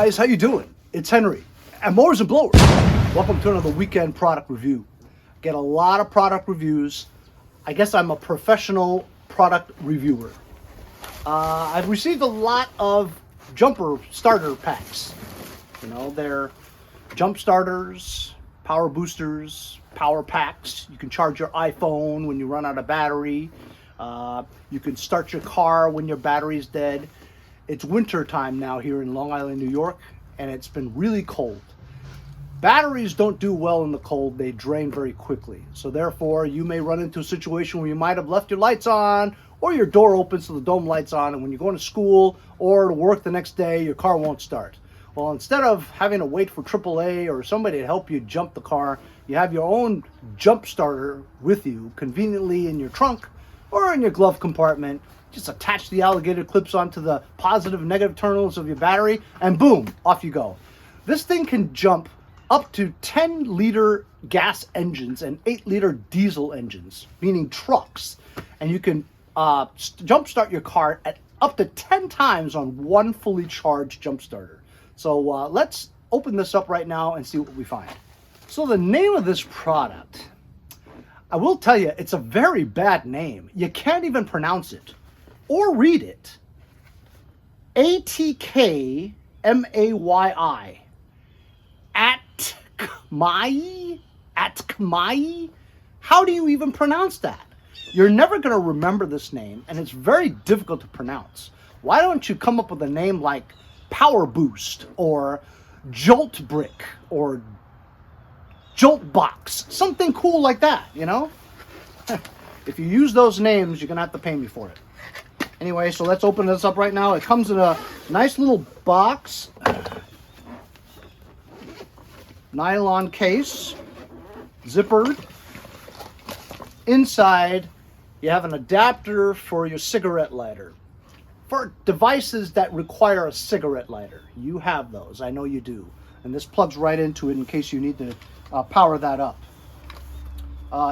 guys, how you doing? It's Henry at Mowers and Blowers. Welcome to another weekend product review. Get a lot of product reviews. I guess I'm a professional product reviewer. I've received a lot of jumper starter packs. You know, they're jump starters, power boosters, power packs. You can charge your iPhone when you run out of battery. You can start your car when your battery's dead. It's winter time now here in Long Island, New York, and it's been really cold. Batteries don't do well in the cold. They drain very quickly. So therefore, you may run into a situation where you might have left your lights on, or your door opens so the dome light's on, and when you're going to school or to work the next day, your car won't start. Well, instead of having to wait for AAA or somebody to help you jump the car, you have your own jump starter with you, conveniently in your trunk or in your glove compartment. Just attach the alligator clips onto the positive and negative terminals of your battery, and boom, off you go. This thing can jump up to 10-liter gas engines and 8-liter diesel engines, meaning trucks. And you can jump start your car at up to 10 times on one fully charged jump starter. So let's open this up right now and see what we find. So the name of this product, I will tell you, it's a very bad name. You can't even pronounce it or read it. Atkmayi. Atkmayi? Atkmayi? How do you even pronounce that? You're never going to remember this name, and it's very difficult to pronounce. Why don't you come up with a name like Power Boost or Jolt Brick or Jolt Box? Something cool like that, you know? If you use those names, you're going to have to pay me for it. Anyway, so let's open this up right now. It comes in a nice little box. Nylon case. Zippered. Inside, you have an adapter for your cigarette lighter. For devices that require a cigarette lighter, you have those. I know you do. And this plugs right into it in case you need to power that up.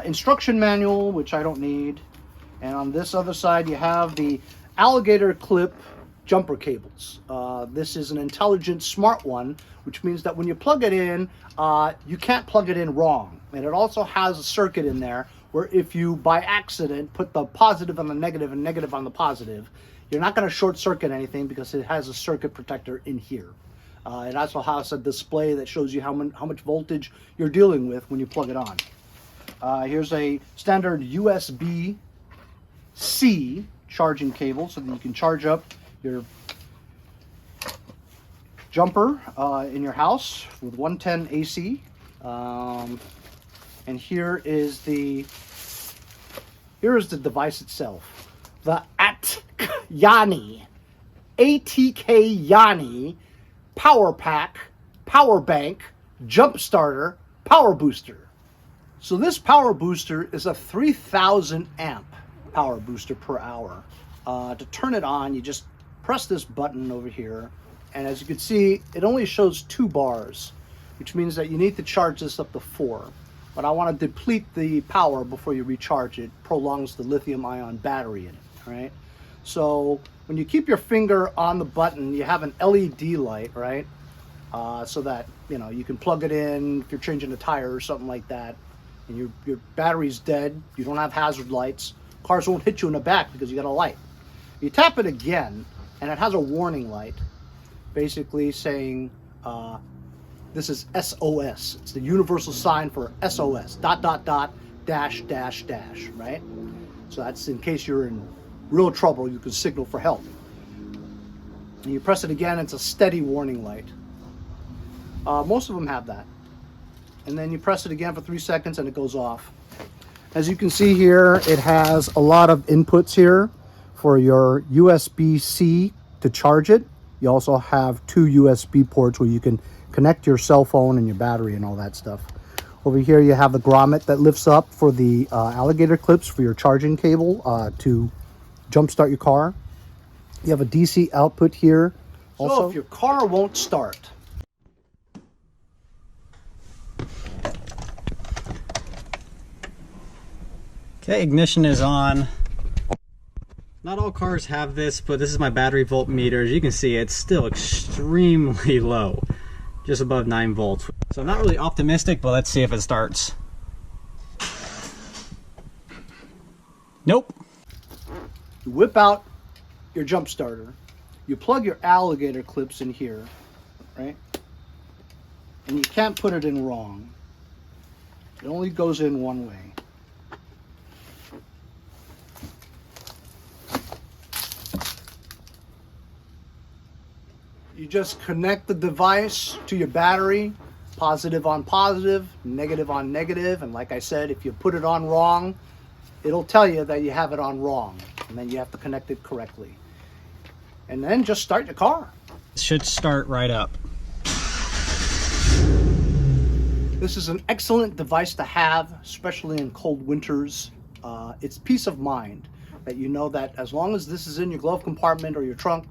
Instruction manual, which I don't need. And on this other side, you have the alligator clip jumper cables. This is an intelligent smart one, which means that when you plug it in, you can't plug it in wrong. And it also has a circuit in there where if you, by accident, put the positive on the negative and negative on the positive, you're not going to short circuit anything because it has a circuit protector in here. It also has a display that shows you how much voltage you're dealing with when you plug it on. Here's a standard USB-C charging cable so that you can charge up your jumper in your house with 110 AC. And here is the device itself, the Atkmayi power pack, power bank, jump starter, power booster. So this power booster is a 3,000 amp power booster per hour. To turn it on, you just press this button over here, and as you can see, it only shows 2 bars, which means that you need to charge this up to 4. But I want to deplete the power before you recharge it. Prolongs the lithium-ion battery in it, right? So when you keep your finger on the button, you have an LED light, right? So that, you know, you can plug it in if you're changing a tire or something like that, and your battery's dead, you don't have hazard lights, cars won't hit you in the back because you got a light. You tap it again, and it has a warning light, basically saying, this is SOS. It's the universal sign for SOS, ... dash, dash, dash, right? So that's in case you're in real trouble, you can signal for help. And you press it again, it's a steady warning light. Most of them have that. And then you press it again for 3 seconds and it goes off. As you can see here, it has a lot of inputs here for your USB-C to charge it. You also have 2 USB ports where you can connect your cell phone and your battery and all that stuff. Over here you have the grommet that lifts up for the alligator clips for your charging cable to jumpstart your car. You have a DC output here. Also, so if your car won't start, okay, ignition is on. Not all cars have this, but this is my battery voltmeter. As you can see, it's still extremely low, just above 9 volts. So I'm not really optimistic, but let's see if it starts. Nope. You whip out your jump starter, you plug your alligator clips in here, right? And you can't put it in wrong. It only goes in one way. You just connect the device to your battery, positive on positive, negative on negative, and like I said, if you put it on wrong, it'll tell you that you have it on wrong, and then you have to connect it correctly. And then just start your car. It should start right up. This is an excellent device to have, especially in cold winters. It's peace of mind that you know that as long as this is in your glove compartment or your trunk,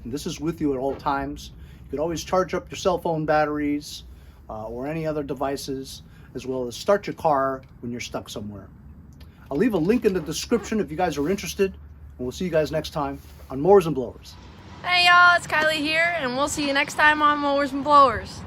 and this is with you at all times, you could always charge up your cell phone batteries or any other devices, as well as start your car when you're stuck somewhere. I'll leave a link in the description if you guys are interested, and we'll see you guys next time on Mowers and Blowers. Hey y'all, it's Kylie here, and we'll see you next time on Mowers and Blowers.